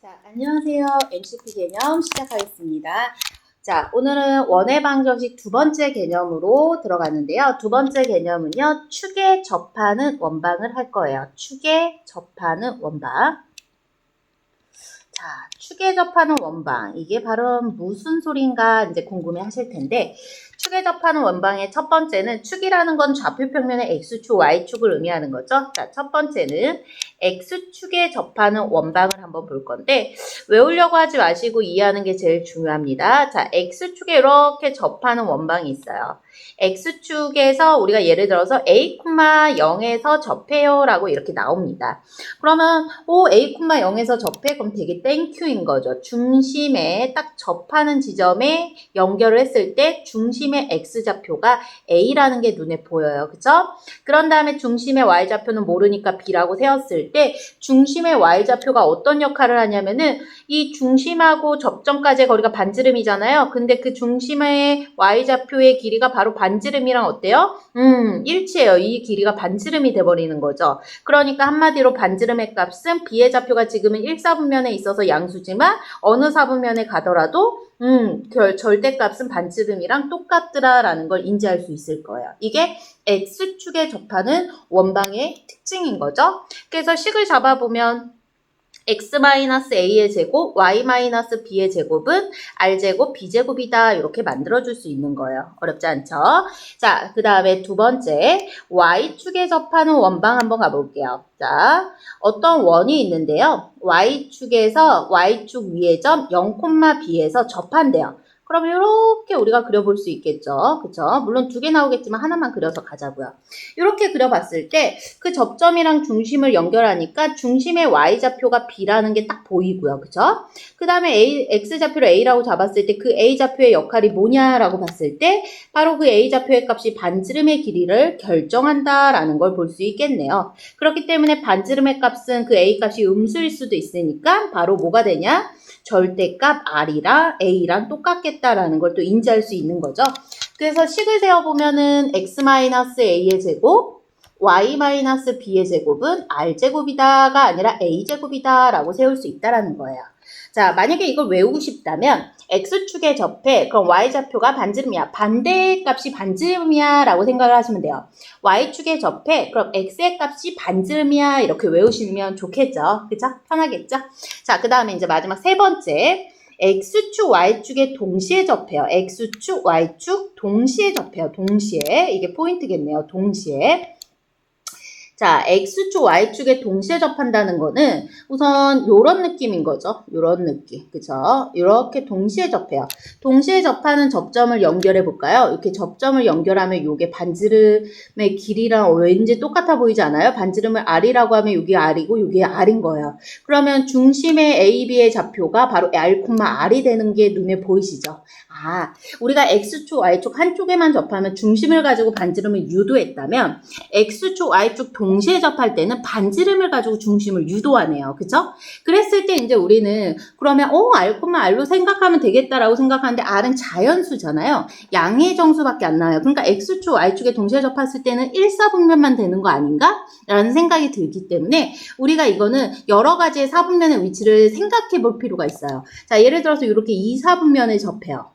자, 안녕하세요. MCP 개념 시작하겠습니다. 자, 오늘은 원의 방정식 두 번째 개념으로 들어가는데요. 두 번째 개념은요, 축에 접하는 원방을 할 거예요. 축에 접하는 원방. 자, 축에 접하는 원방. 이게 바로 무슨 소린가 이제 궁금해 하실 텐데, 축에 접하는 원방의 첫 번째는 축이라는 건 좌표 평면의 X축, Y축을 의미하는 거죠. 자, 첫 번째는 X축에 접하는 원방을 한번 볼 건데, 외우려고 하지 마시고 이해하는 게 제일 중요합니다. 자, X축에 이렇게 접하는 원방이 있어요. X축에서 우리가 예를 들어서 A, 0에서 접해요 라고 이렇게 나옵니다. 그러면 A, 0에서 접해? 그럼 되게 땡큐인 거죠. 중심에 딱 접하는 지점에 연결을 했을 때 중심의 X좌표가 A라는 게 눈에 보여요. 그죠? 그런 다음에 중심의 Y좌표는 모르니까 B라고 세웠을 때 중심의 Y좌표가 어떤 역할을 하냐면은 이 중심하고 접점까지의 거리가 반지름이잖아요. 근데 그 중심의 Y좌표의 길이가 바로 반지름이랑 어때요? 일치해요. 이 길이가 반지름이 돼버리는 거죠. 그러니까 한마디로 반지름의 값은 B의 좌표가 지금은 1사분면에 있어서 양수지만 어느 사분면에 가더라도 절대값은 반지름이랑 똑같더라라는 걸 인지할 수 있을 거예요. 이게 X축에 접하는 원방의 특징인 거죠. 그래서 식을 잡아보면 x-a의 제곱, y-b의 제곱은 r제곱, b제곱이다. 이렇게 만들어줄 수 있는 거예요. 어렵지 않죠? 자, 그 다음에 두 번째, y축에 접하는 원방 한번 가볼게요. 자, 어떤 원이 있는데요. y축에서 y축 위의 점 0,b에서 접한대요. 그럼 이렇게 우리가 그려볼 수 있겠죠. 그쵸? 물론 두 개 나오겠지만 하나만 그려서 가자고요. 이렇게 그려봤을 때 그 접점이랑 중심을 연결하니까 중심의 Y좌표가 B라는 게 딱 보이고요. 그쵸? 그 다음에 X좌표를 A라고 잡았을 때 그 A좌표의 역할이 뭐냐라고 봤을 때 바로 그 A좌표의 값이 반지름의 길이를 결정한다라는 걸 볼 수 있겠네요. 그렇기 때문에 반지름의 값은 그 A 값이 음수일 수도 있으니까 바로 뭐가 되냐? 절대값 R이랑 A랑 똑같겠다라는 걸 또 인지할 수 있는 거죠. 그래서 식을 세어보면은 x-a의 제곱, y-b의 제곱은 r제곱이다가 아니라 a제곱이다 라고 세울 수 있다라는 거예요. 자, 만약에 이걸 외우고 싶다면 x축에 접해 그럼 y좌표가 반지름이야. 반대의 값이 반지름이야 라고 생각을 하시면 돼요. y축에 접해 그럼 x의 값이 반지름이야 이렇게 외우시면 좋겠죠. 그죠? 편하겠죠? 자, 그 다음에 이제 마지막 세 번째 X축, Y축에 동시에 접해요. X축, Y축 동시에 접해요. 동시에. 이게 포인트겠네요. 동시에. 자, X축, Y축에 동시에 접한다는 거는 우선 요런 느낌인 거죠. 요런 느낌. 그죠? 이렇게 동시에 접해요. 동시에 접하는 접점을 연결해 볼까요? 이렇게 접점을 연결하면 요게 반지름의 길이랑 왠지 똑같아 보이지 않아요? 반지름을 R이라고 하면 요게 R이고 요게 R인 거예요. 그러면 중심의 AB의 좌표가 바로 R, R이 되는 게 눈에 보이시죠? 아, 우리가 X축, Y축 한쪽에만 접하면 중심을 가지고 반지름을 유도했다면 X축, Y축 동시에 접할 때는 반지름을 가지고 중심을 유도하네요. 그죠? 그랬을 때 이제 우리는 그러면 R, R로 생각하면 되겠다라고 생각하는데 R은 자연수잖아요. 양의 정수밖에 안 나와요. 그러니까 X축, Y축에 동시에 접했을 때는 1사분면만 되는 거 아닌가? 라는 생각이 들기 때문에 우리가 이거는 여러 가지의 사분면의 위치를 생각해 볼 필요가 있어요. 자, 예를 들어서 이렇게 2사분면에 접해요.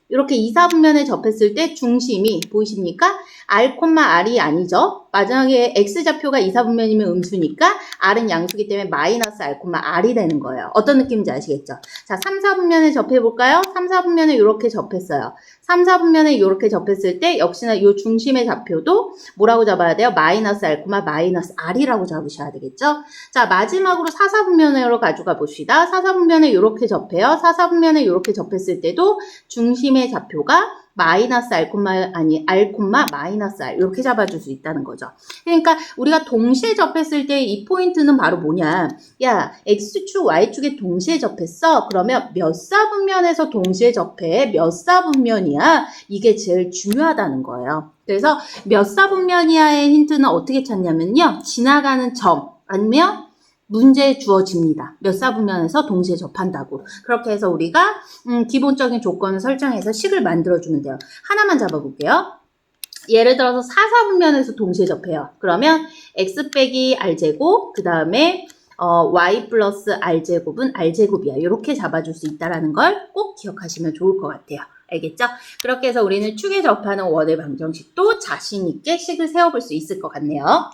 이렇게 2사분면에 접했을 때 중심이 보이십니까? R, R이 아니죠. 마지막에 X좌표가 2사분면이면 음수니까 R은 양수기 때문에 마이너스 R, R이 되는 거예요. 어떤 느낌인지 아시겠죠? 자, 3사분면에 접해볼까요? 3사분면에 이렇게 접했어요. 3사분면에 이렇게 접했을 때 역시나 이 중심의 좌표도 뭐라고 잡아야 돼요? 마이너스 R, 마이너스 R이라고 잡으셔야 되겠죠? 자, 마지막으로 4사분면으로 가져가 봅시다. 4사분면에 이렇게 접해요. 4사분면에 이렇게 접했을 때도 중심의 좌표가 마이너스 R, 마이너스 R 이렇게 잡아줄 수 있다는 거죠. 그러니까 우리가 동시에 접했을 때 이 포인트는 바로 뭐냐? 야, X축, Y축에 동시에 접했어? 그러면 몇 사분면에서 동시에 접해? 몇 사분면이야? 이게 제일 중요하다는 거예요. 그래서 몇 사분면이야의 힌트는 어떻게 찾냐면요. 지나가는 점 아니면 문제에 주어집니다. 몇 사분면에서 동시에 접한다고. 그렇게 해서 우리가 기본적인 조건을 설정해서 식을 만들어주면 돼요. 하나만 잡아볼게요. 예를 들어서 4사분면에서 동시에 접해요. 그러면 x 빼기 r제곱, 그 다음에 y 플러스 r제곱은 r제곱이야. 이렇게 잡아줄 수 있다는 걸 꼭 기억하시면 좋을 것 같아요. 알겠죠? 그렇게 해서 우리는 축에 접하는 원의 방정식도 자신 있게 식을 세워볼 수 있을 것 같네요.